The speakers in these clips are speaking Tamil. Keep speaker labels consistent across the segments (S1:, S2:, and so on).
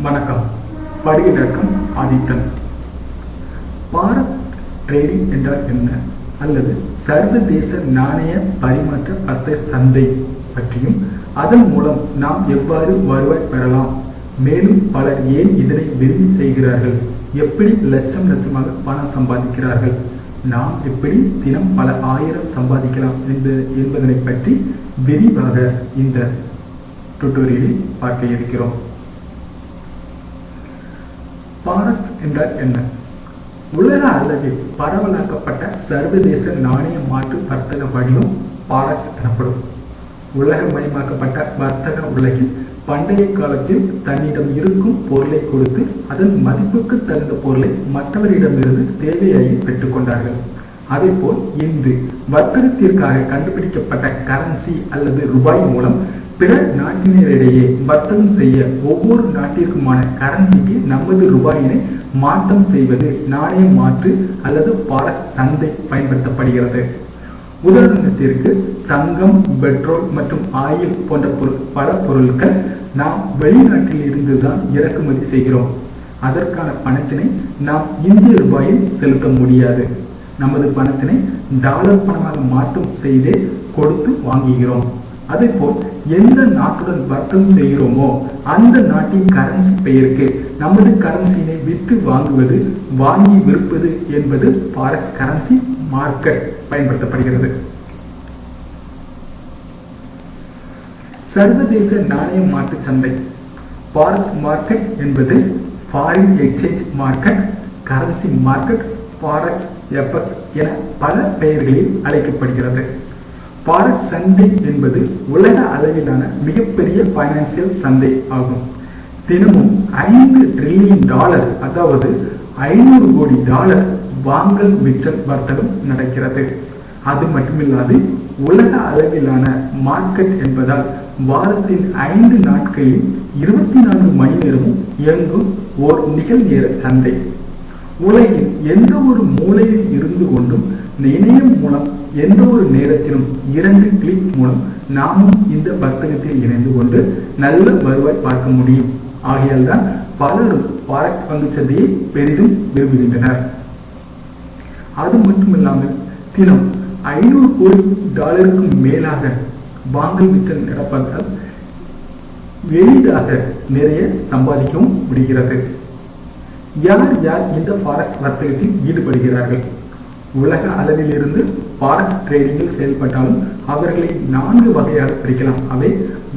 S1: வணக்கம். படிக.com ஆதித்தன். பாரக்ஸ் ட்ரேடிங் என்றால் என்ன, அல்லது சர்வதேச நாணய பரிமாற்ற வர்த்தக சந்தை பற்றியும் அதன் மூலம் நாம் எவ்வாறு வருவாய் பெறலாம், மேலும் பலர் ஏன் இதனை விரும்பி செய்கிறார்கள், எப்படி லட்சமாக பணம் சம்பாதிக்கிறார்கள், நாம் எப்படி தினம் பல ஆயிரம் சம்பாதிக்கலாம் என்பதனை பற்றி விரிவாக இந்த டுட்டோரியலில் பார்க்க இருக்கிறோம். பாரக்ஸ் என்றால் என்ன? உலக அளவில் பரவலாக்கப்பட்ட சர்வதேச நாணய மாற்று வர்த்தக வடிவம் பாரக்ஸ் எனப்படும். உலகமயமாக்கப்பட்ட வர்த்தக உலகில் பண்டைய காலத்தில் தன்னிடம் இருக்கும் பொருளை கொடுத்து அதன் மதிப்புக்கு தகுந்த பொருளை மற்றவரிடமிருந்து தேவையாகி பெற்றுக்கொண்டார்கள். அதேபோல் இன்று வர்த்தகத்திற்காக கண்டுபிடிக்கப்பட்ட கரன்சி அல்லது ரூபாய் மூலம் பிற நாட்டினரிடையே வர்த்தகம் செய்ய ஒவ்வொரு நாட்டிற்குமான கரன்சிக்கு நமது ரூபாயினை மாற்றம் செய்வது நாணய மாற்று அல்லது பாரக்ஸ் சந்தை பயன்படுத்தப்படுகிறது. உதாரணத்திற்கு தங்கம், பெட்ரோல் மற்றும் ஆயில் போன்ற பல பொருட்கள் நாம் வெளிநாட்டில் இருந்து தான் இறக்குமதி செய்கிறோம். அதற்கான பணத்தினை நாம் இந்திய ரூபாயில் செலுத்த முடியாது. நமது பணத்தினை டாலர் பணமாக மாற்றம் செய்தே கொடுத்து வாங்குகிறோம். அதேபோல் எந்த நாட்டுடன் வர்த்தகம் செய்கிறோமோ அந்த நாட்டின் கரன்சி பெயருக்கு நமது கரன்சியினை விற்று வாங்குவது, வாங்கி விற்பது என்பது பாரக்ஸ் கரன்சி மார்க்கெட் பயன்படுத்தப்படுகிறது. சர்வதேச நாணய மாற்று சந்தை பாரக்ஸ் மார்க்கெட் என்பது foreign exchange market, currency market, forex FX என பல பெயர்களில் அழைக்கப்படுகிறது. பாரக்ஸ் சந்தை என்பது உலக அளவிலான மிகப்பெரிய பைனான்சியல் சந்தை ஆகும். தினமும் $5 டிரில்லியன், அதாவது $500 கோடி வாங்கல் விற்றல் வர்த்தகம் நடக்கிறது. அது மட்டுமில்லாது உலக அளவிலான மார்க்கெட் என்பதால் வாரத்தின் 5 நாட்களில் 24 மணி நேரமும் இயங்கும் ஓர் நிகழ்நேர சந்தை. உலகின் எந்த ஒரு மூலையில் இருந்து கொண்டும் இணையம் மூலம் எந்த ஒரு நேரத்திலும் 2 கிளிக் மூலம் நாமும் இந்த வர்த்தகத்தில் இணைந்து கொண்டு நல்ல வருவாய் பார்க்க முடியும். ஆகையால் தான் பலரும் பாரக்ஸ் பங்குச்சந்தையை பெரிதும் விரும்புகின்றனர். அது மட்டுமில்லாமல் தினம் $500 கோடி மேலாக வாங்கல் விற்றல் நடப்பதால் எளிதாக நிறைய சம்பாதிக்கவும் முடிகிறது. யார் இந்த பாரக்ஸ் வர்த்தகத்தில் ஈடுபடுகிறார்கள்? உலக அளவில் இருந்து பாரக்ஸ் ட்ரேடிங்கில் செயல்பட்டாலும் அவர்களை 4 வகையாக பிரிக்கலாம். அவை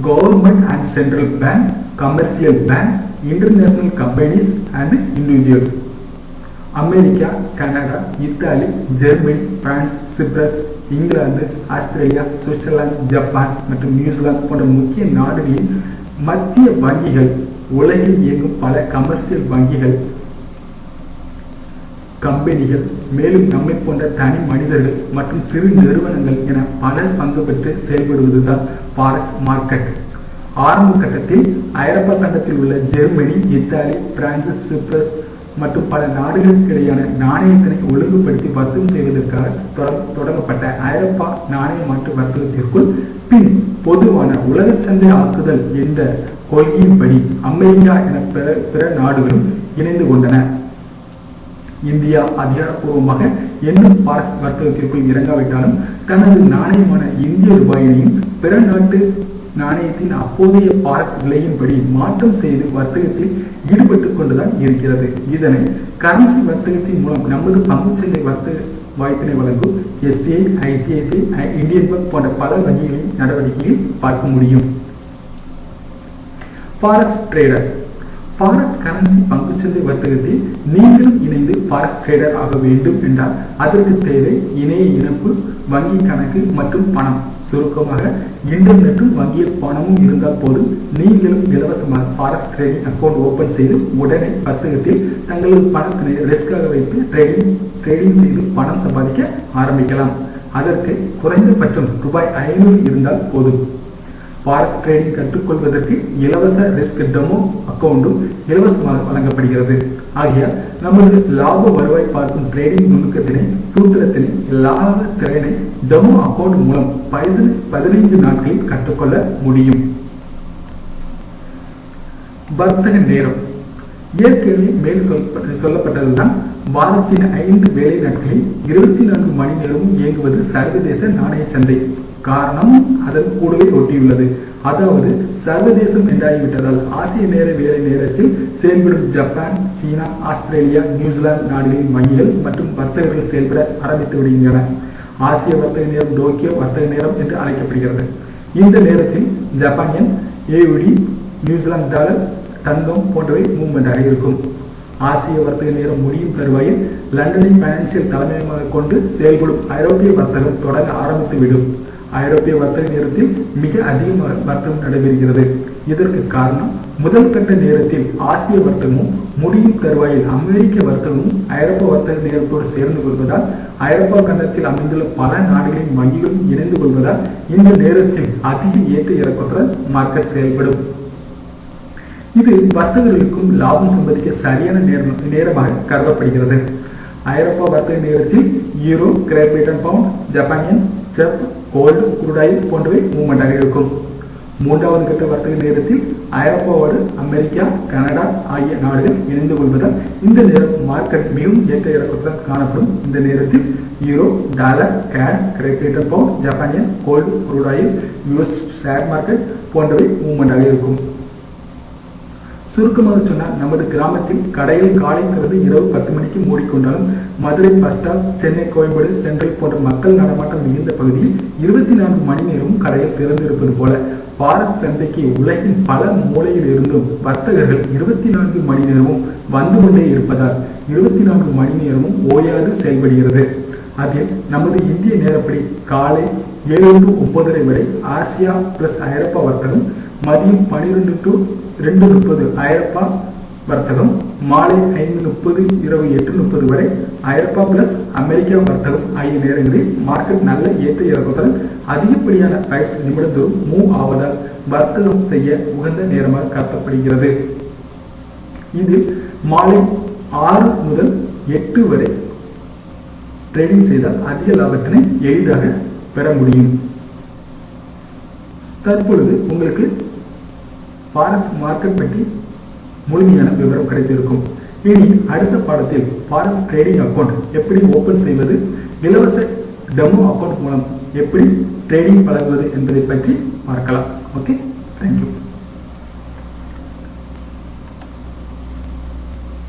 S1: government and central bank, commercial bank, international companies and individuals. America, Canada, Italy, Germany, France, Cyprus, England, Australia, Switzerland, Japan மற்றும் நியூசிலாந்து போன்ற முக்கிய நாடுகளின் மத்திய வங்கிகள், உலகில் இயங்கும் பல கமர்ஷியல் வங்கிகள், கம்பெனிகள், மேலும் நம்மை போன்ற தனி மனிதர்கள் மற்றும் சிறு நிறுவனங்கள் என பலர் பங்கு பெற்று செயல்படுவதுதான் பாரக்ஸ் மார்க்கெட். ஆரம்ப கட்டத்தில் ஐரோப்பா கண்டத்தில் உள்ள ஜெர்மனி, இத்தாலி, பிரான்ஸ், சிப்ரஸ் மற்றும் பல நாடுகளுக்கு இடையான நாணயத்தினை ஒழுங்குபடுத்தி வர்த்தகம் செய்வதற்காக தொடங்கப்பட்ட ஐரோப்பா நாணய மாற்று வர்த்தகத்திற்குள் பின் பொதுவான உலக சந்தை ஆக்குதல் என்ற கொள்கையின்படி அமெரிக்கா என பிற நாடுகளும் இணைந்து கொண்டன. இந்தியா அதிகாரப்பூர்வமாக இன்னும் பாரக்ஸ் வர்த்தகத்திற்குள் இறங்காவிட்டாலும் தனது நாணயமான இந்திய ரூபாயினையும் பிற நாட்டு நாணயத்தின் அப்போதைய பாரக்ஸ் விலையின்படி மாற்றம் செய்து வர்த்தகத்தில் ஈடுபட்டுக் கொண்டுதான் இருக்கிறது. இதனை கரன்சி வர்த்தகத்தின் மூலம் நமது பங்குச்சந்தை வர்த்தக வாய்ப்பினை வழங்கும் SBI, ICICI, இந்தியன் பேங்க் போன்ற பல வங்கிகளின் நடவடிக்கையில் பார்க்க முடியும். பாரக்ஸ் ட்ரேடர். பாரக்ஸ் கரன்சி பங்குச்சந்தை வர்த்தகத்தில் நீங்களும் இணைந்து பாரக்ஸ் ட்ரேடர் ஆக வேண்டும் என்றால் அதற்கு தேவை இணைய இணைப்பு, வங்கி கணக்கு மற்றும் பணம். சுருக்கமாக இன்டர்நெட்டும் வங்கியில் பணமும் இருந்தால் போதும், நீங்களும் இலவசமாக பாரக்ஸ் ட்ரேடிங் அக்கௌண்ட் ஓபன் செய்து உடனே வர்த்தகத்தில் தங்களது பணத்தினை ரிஸ்காக வைத்து ட்ரேடிங் செய்து பணம் சம்பாதிக்க ஆரம்பிக்கலாம். அதற்கு குறைந்தபட்சம் $500 இருந்தால் போதும். பாரக்ஸ் ட்ரேடிங் கற்றுக்கொள்வதற்கு இலவச ரிஸ்க் டெமோ அக்கௌண்டும் இலவசமாக வழங்கப்படுகிறது. ஆகையால் நமது லாப வருவாய் பார்க்கும் ட்ரேடிங் நுணுக்கத்தினை, சூத்திரத்தினை, லாப திறனை டெமோ அக்கௌண்ட் மூலம் 15 நாட்களில் கற்றுக்கொள்ள முடியும். வர்த்தக நேரம். ஏற்கனவே மேல் சொல்லப்பட்டதுதான் வாரத்தின் 5 வேலை நாட்களில் 24 மணி நேரமும் இயங்குவது சர்வதேச நாணய சந்தை. காரணம் அதன் கூடவே ஒட்டியுள்ளது. அதாவது சர்வதேசம் என்றாகிவிட்டதால் ஆசிய நேர வேலை நேரத்தில் செயல்படும் ஜப்பான், சீனா, ஆஸ்திரேலியா, நியூசிலாந்து நாடுகளின் வங்கிகள் மற்றும் வர்த்தகர்கள் செயல்பட ஆரம்பித்து விடுகின்றன. ஆசிய வர்த்தக நேரம் டோக்கியோ வர்த்தக நேரம் என்று அழைக்கப்படுகிறது. இந்த நேரத்தில் ஜப்பானியன், ஏயுடி, நியூசிலாந்து டாலர், தங்கம் போன்றவை மூவ்மெண்டாக இருக்கும். ஆசிய வர்த்தக நேரம் முடியும் தருவாயில் லண்டனை பைனான்சியல் தலைமையமாக கொண்டு செயல்படும் ஐரோப்பிய வர்த்தகம் தொடங்க ஆரம்பித்துவிடும். ஐரோப்பிய வர்த்தக நேரத்தில் மிக அதிகமாக வர்த்தகம் நடைபெறுகிறது. இதற்கு காரணம் முதல் கட்ட நேரத்தில் ஆசிய வர்த்தகமும் முடியும் தருவாயில் அமெரிக்க வர்த்தகமும் ஐரோப்பா வர்த்தக நேரத்தோடு சேர்ந்து கொள்வதால் ஐரோப்பா கண்டத்தில் அமைந்துள்ள பல நாடுகளின் வங்கிகளும் இணைந்து கொள்வதால் இந்த நேரத்தில் அதிக ஏற்ற இறக்கத்துடன் மார்க்கெட் செயல்படும். இது வர்த்தகர்களுக்கும் லாபம் சம்பாதிக்க சரியான நேரமாக கருதப்படுகிறது. ஐரோப்பா வர்த்தக நேரத்தில் யூரோ, கிரேட் பிரிட்டன் பவுண்ட், ஜப்பானியன், செப், கோல்டு, குரூடாயில் போன்றவை மூவ்மெண்டாக இருக்கும். மூன்றாவது கட்ட வர்த்தக நேரத்தில் ஐரோப்பாவோடு அமெரிக்கா, கனடா ஆகிய நாடுகள் இணைந்து கொள்வதால் இந்த நேரம் மார்க்கெட் மிகவும் ஏற்ற இறக்கத்துடன் காணப்படும். இந்த நேரத்தில் யூரோ, டாலர், கேட், கிரேட் பிரிட்டன் பவுண்ட், ஜப்பானியன், gold, crude oil, US share market போன்றவை மூவ்மெண்டாக இருக்கும். சுருக்கமாக சொன்னால் நமது கிராமத்தில் கடையில் காலை திறந்து இரவு 10 மணிக்கு மூடிக்கொண்டாலும் Madurai bus stop, Chennai, Koyambedu, Central போன்ற மக்கள் நடமாட்டம் மிகுந்த பகுதியில் 24 மணி நேரமும் கடையில் திறந்து இருப்பது போல பாரத் சந்தைக்கு உலகின் பல மூலையில் இருந்தும் வர்த்தகர்கள் 24 மணி நேரமும் வந்து கொண்டே இருப்பதால் 24 மணி நேரமும் ஓயாது செயல்படுகிறது. அதில் நமது இந்திய நேரப்படி காலை 7 to 9:30 வரை ஆசியா பிளஸ் ஐரோப்பா வர்த்தகம், மதியம் 12 to 2:30 ஐரோப்பா வர்த்தகம், மாலை 5:30 இரவு 8:30 வரை ஐரோப்பா பிளஸ் அமெரிக்கா வர்த்தகம் ஆகிய நேரங்களில் மார்க்கெட் நல்ல ஏற்ற இறக்கத்துடன் அதிகப்படியான 5 நிமிடத்தோறும் மூவ் ஆவதால் வர்த்தகம் செய்ய உகந்த நேரமாக கருதப்படுகிறது. இதில் மாலை 6 முதல் 8 வரை ட்ரேடிங் செய்தால் அதிக லாபத்தினை எளிதாக பெற முடியும். தற்பொழுது உங்களுக்கு ஃபாரெக்ஸ் மார்க்கெட் பற்றி முழுமையான விவரம் கிடைத்திருக்கும். இனி அடுத்த பாடத்தில் ஃபாரெக்ஸ் ட்ரேடிங் அக்கௌண்ட் எப்படி ஓபன் செய்வது, இலவச டெமோ அக்கௌண்ட் மூலம் எப்படி ட்ரேடிங் பழகுவது என்பதை பற்றி பார்க்கலாம். Okay, thank you.